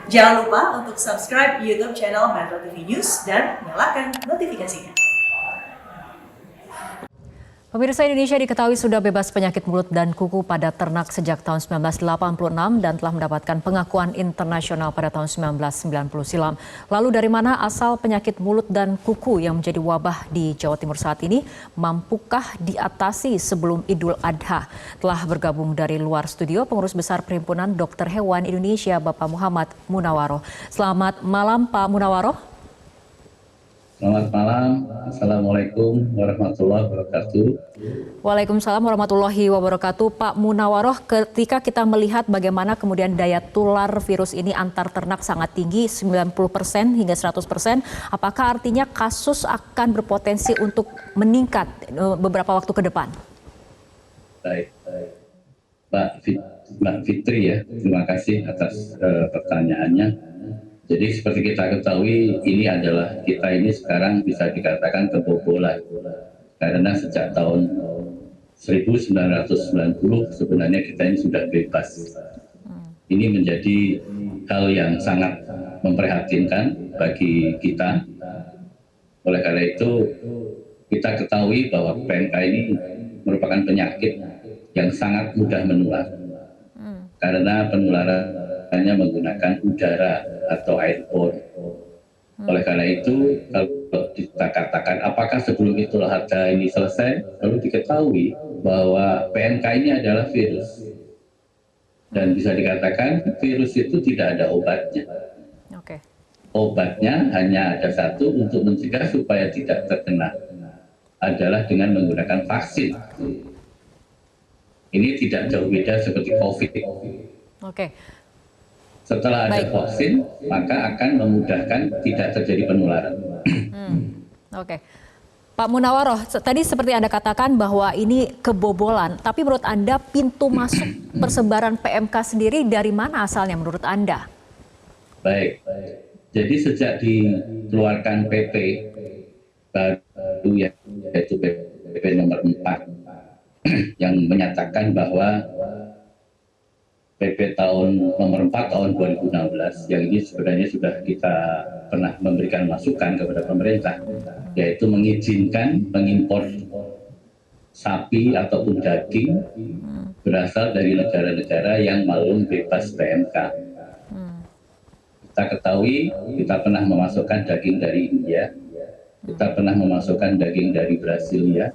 Jangan lupa untuk subscribe YouTube channel Metro TV News dan nyalakan notifikasinya. Pemirsa, Indonesia diketahui sudah bebas penyakit mulut dan kuku pada ternak sejak tahun 1986 dan telah mendapatkan pengakuan internasional pada tahun 1990 silam. Lalu dari mana asal penyakit mulut dan kuku yang menjadi wabah di Jawa Timur saat ini? Mampukah diatasi sebelum Idul Adha? Telah bergabung dari luar studio Pengurus Besar Perhimpunan Dokter Hewan Indonesia, Bapak Muhammad Munawaroh. Selamat malam, Pak Munawaroh. Selamat malam, Assalamualaikum warahmatullahi wabarakatuh. Waalaikumsalam warahmatullahi wabarakatuh. Pak Munawaroh, ketika kita melihat bagaimana kemudian daya tular virus ini antar ternak sangat tinggi, 90% hingga 100%, apakah artinya kasus akan berpotensi untuk meningkat beberapa waktu ke depan? Baik. Mbak Fitri ya, terima kasih atas pertanyaannya. Jadi seperti kita ketahui, kita ini sekarang bisa dikatakan kebobolan. Karena sejak tahun 1990 sebenarnya kita ini sudah bebas. Ini menjadi hal yang sangat memprihatinkan bagi kita. Oleh karena itu, kita ketahui bahwa PMK ini merupakan penyakit yang sangat mudah menular. Karena penularannya menggunakan udara atau airborne. Oleh karena itu, kalau kita katakan apakah sebelum Idul Adha ini selesai, perlu diketahui bahwa PMK ini adalah virus. Dan bisa dikatakan virus itu tidak ada obatnya. Oke. Obatnya hanya ada satu untuk mencegah supaya tidak terkena, adalah dengan menggunakan vaksin. Ini tidak jauh beda seperti COVID. Oke. Setelah ada vaksin, maka akan memudahkan tidak terjadi penularan. Oke. Pak Munawaroh, tadi seperti Anda katakan bahwa ini kebobolan, tapi menurut Anda pintu masuk persebaran PMK sendiri dari mana asalnya menurut Anda? Baik, jadi sejak dikeluarkan PP baru yaitu PP nomor 4 yang menyatakan bahwa PP nomor 4 tahun 2016 yang ini sebenarnya sudah kita pernah memberikan masukan kepada pemerintah, yaitu mengizinkan mengimpor sapi ataupun daging berasal dari negara-negara yang belum bebas PMK. Kita ketahui kita pernah memasukkan daging dari India, kita pernah memasukkan daging dari Brasilia.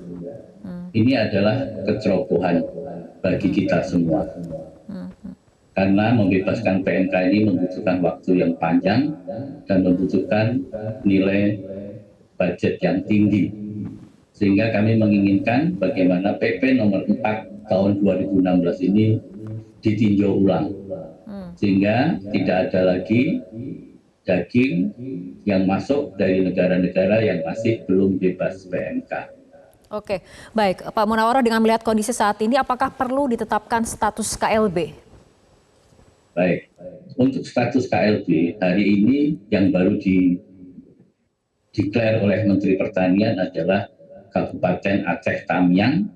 Ini adalah kecerobohan bagi kita semua. Karena membebaskan PMK ini membutuhkan waktu yang panjang dan membutuhkan nilai budget yang tinggi. Sehingga kami menginginkan bagaimana PP nomor 4 tahun 2016 ini ditinjau ulang. Sehingga tidak ada lagi daging yang masuk dari negara-negara yang masih belum bebas PMK. Oke, baik. Pak Munawaroh, dengan melihat kondisi saat ini, apakah perlu ditetapkan status KLB? Baik, untuk status KLB hari ini yang baru dideklar oleh Menteri Pertanian adalah Kabupaten Aceh Tamiang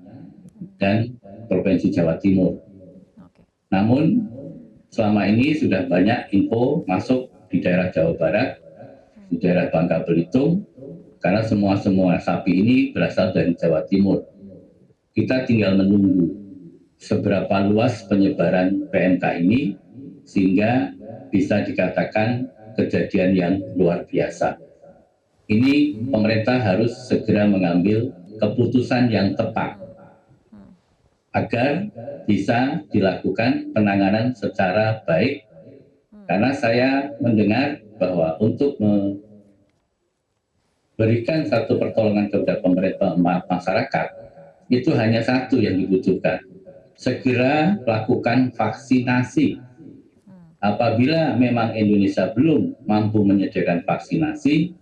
dan Provinsi Jawa Timur. Namun selama ini sudah banyak info masuk di daerah Jawa Barat, di daerah Bangka Belitung, karena semua sapi ini berasal dari Jawa Timur. Kita tinggal menunggu seberapa luas penyebaran PMK ini sehingga bisa dikatakan kejadian yang luar biasa. Ini pemerintah harus segera mengambil keputusan yang tepat agar bisa dilakukan penanganan secara baik. Karena saya mendengar bahwa untuk memberikan satu pertolongan kepada pemerintah masyarakat, itu hanya satu yang dibutuhkan. Segera lakukan vaksinasi. Apabila memang Indonesia belum mampu menyediakan vaksinasi,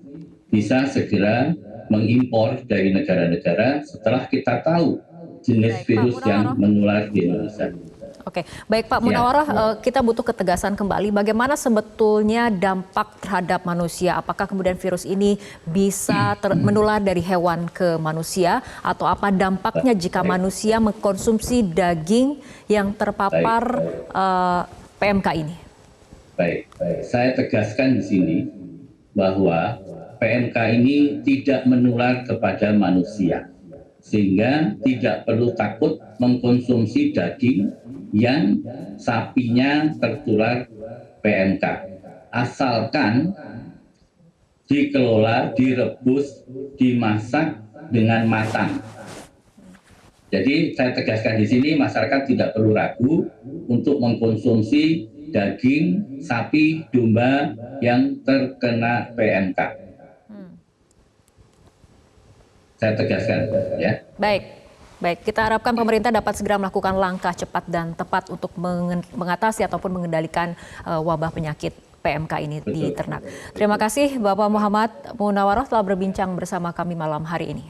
bisa segera mengimpor dari negara-negara setelah kita tahu jenis virus yang menular di Indonesia. Oke, baik Pak Munawaroh, kita butuh ketegasan kembali. Bagaimana sebetulnya dampak terhadap manusia? Apakah kemudian virus ini bisa menular dari hewan ke manusia? Atau apa dampaknya jika manusia mengkonsumsi daging yang terpapar PMK ini? Baik, saya tegaskan di sini bahwa PMK ini tidak menular kepada manusia, sehingga tidak perlu takut mengkonsumsi daging yang sapinya tertular PMK. Asalkan dikelola, direbus, dimasak dengan matang. Jadi saya tegaskan di sini masyarakat tidak perlu ragu untuk mengkonsumsi daging sapi, domba yang terkena PMK. Saya tegaskan, ya. Baik. Kita harapkan pemerintah dapat segera melakukan langkah cepat dan tepat untuk mengatasi ataupun mengendalikan wabah penyakit PMK ini di ternak. Terima kasih Bapak Muhammad Munawaroh telah berbincang bersama kami malam hari ini.